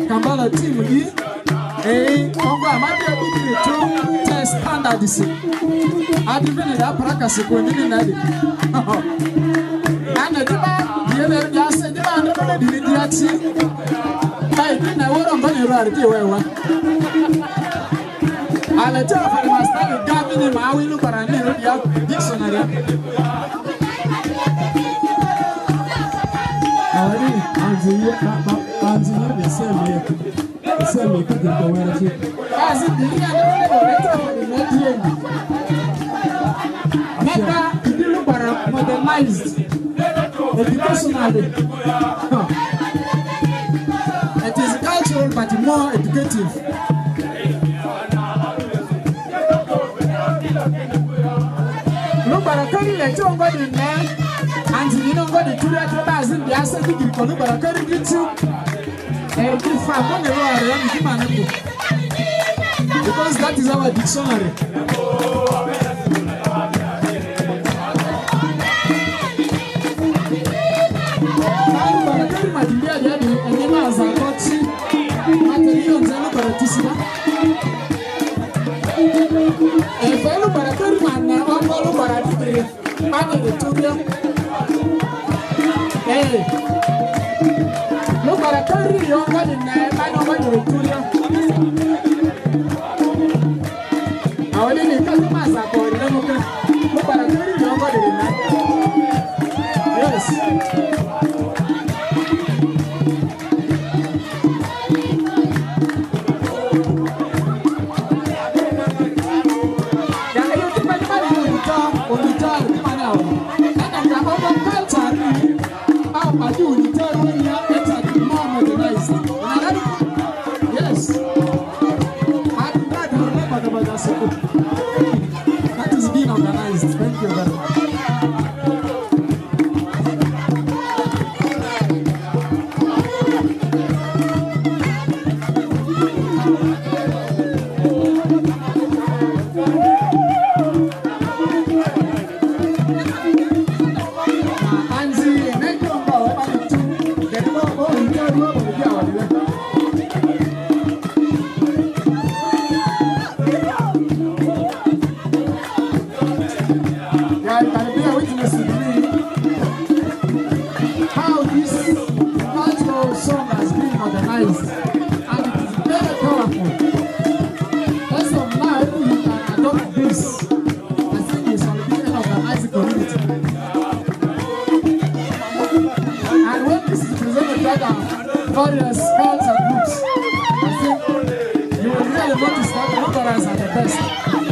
Kambala team yi kongo amadi abudi to test standard si adi bene da prakasi ko ni na di ana diba yele ya se diba na bene di di ati bai di na woro ngani ro ari di wewa ala ta fa master gabi ni ma wi lu barani ro dia dictionary awari anziye anziye beseme beseme kuje ko werati asi dinya na leta fa di medie meka idilu bara modernized educationally it is cultural but more educative lo bara kari le chongo di ne and you know what the two that was in the asset to give Kolu but I can't get you and give from one of our because that is our dictionary. Hey, look at a country younger than I know what you're doing. I only need customers are for them. Look at a country younger than I. Yes. That is being organized. Thank you very much. Various cults and groups. I think you will really notice that Lutherans are the best.